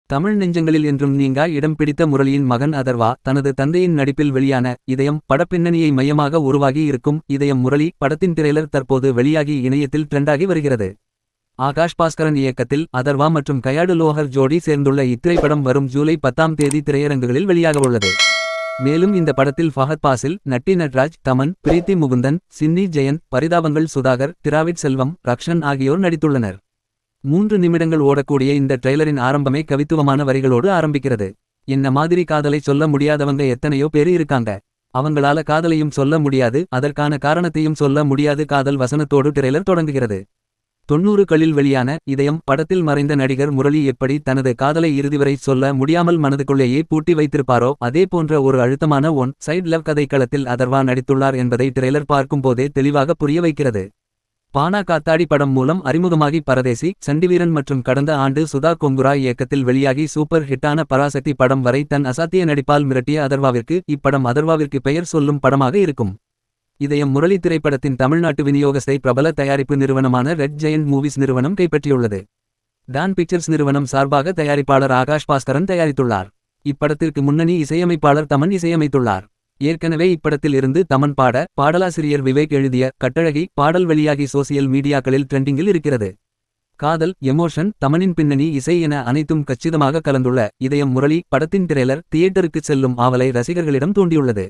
தமிழ் நெஞ்சங்களில் என்றும் நீங்கா இடம் பிடித்த முரளியின் மகன் அதர்வா தனது தந்தையின் நடிப்பில் வெளியான இதயம் படப்பின்னணியை மையமாக உருவாகி இருக்கும் இதயம் முரளி படத்தின் திரைலர் தற்போது வெளியாகி இணையத்தில் ட்ரெண்டாகி வருகிறது. ஆகாஷ் பாஸ்கரன் இயக்கத்தில் அதர்வா மற்றும் கயாடு லோஹர் ஜோடி சேர்ந்துள்ள இத்திரைப்படம் வரும் ஜூலை 10ஆம் தேதி திரையரங்குகளில் வெளியாகவுள்ளது. மேலும் இந்த படத்தில் ஃபஹத் பாசில், நட்டி நட்ராஜ், தமன், பிரீத்தி முகுந்தன், சின்னி ஜெயந்த், பரிதாபங்கள் சுதாகர், திராவிட் செல்வம், ரக்ஷன் ஆகியோர் நடித்துள்ளனர். 3 நிமிடங்கள் ஓடக்கூடிய இந்த ட்ரெய்லரின் ஆரம்பமே கவித்துவமான வரிகளோடு ஆரம்பிக்கிறது. என்ன மாதிரி காதலை சொல்ல முடியாதவங்க எத்தனையோ பேரு இருக்காங்க. அவங்களால காதலையும் சொல்ல முடியாது, அதற்கான காரணத்தையும் சொல்ல முடியாது. காதல் வசனத்தோடு ட்ரெய்லர் தொடங்குகிறது. 90களில் வெளியான இதயம் படத்தில் மறைந்த நடிகர் முரளி எப்படி தனது காதலை இறுதிவரை சொல்ல முடியாமல் மனதுக்குள்ளேயே பூட்டி வைத்திருப்பாரோ அதே போன்ற ஒரு அழுத்தமான ஒன் சைட் லவ் கதைக்களத்தில் அதர்வா நடித்துள்ளார் என்பதை ட்ரெய்லர் பார்க்கும்போதே தெளிவாக புரிய வைக்கிறது. பானா காத்தாடி படம் மூலம் அறிமுகமாகி பரதேசி, சண்டிவீரன் மற்றும் கடந்த ஆண்டு சுதா கொங்குராய் இயக்கத்தில் வெளியாகி சூப்பர் ஹிட்டான பராசக்தி படம் வரை தன் அசாத்திய நடிப்பால் மிரட்டிய அதர்வாவிற்கு இப்படம் அதர்வாவிற்கு பெயர் சொல்லும் படமாக இருக்கும். இதயம் முரளி திரைப்படத்தின் தமிழ்நாட்டு விநியோகத்தை பிரபல தயாரிப்பு நிறுவனமான ரெட் ஜெயண்ட் மூவிஸ் நிறுவனம் கைப்பற்றியுள்ளது. டான் பிக்சர்ஸ் நிறுவனம் சார்பாக தயாரிப்பாளர் ஆகாஷ் பாஸ்கரன் தயாரித்துள்ளார். இப்படத்திற்கு முன்னணி இசையமைப்பாளர் தமன் இசையமைத்துள்ளார். ஏற்கனவே இப்படத்தில் இருந்து தமன் பாடலாசிரியர் விவேக் எழுதிய கட்டழகி பாடல் வெளியாகி சோசியல் மீடியாக்களில் ட்ரெண்டிங்கில் இருக்கிறது. காதல், எமோஷன், தமனின் பின்னணி இசை என அனைத்தும் கச்சிதமாக கலந்துள்ள இதயம் முரளி படத்தின் திரைலர் தியேட்டருக்கு செல்லும் ஆவலை ரசிகர்களிடம் தூண்டியுள்ளது.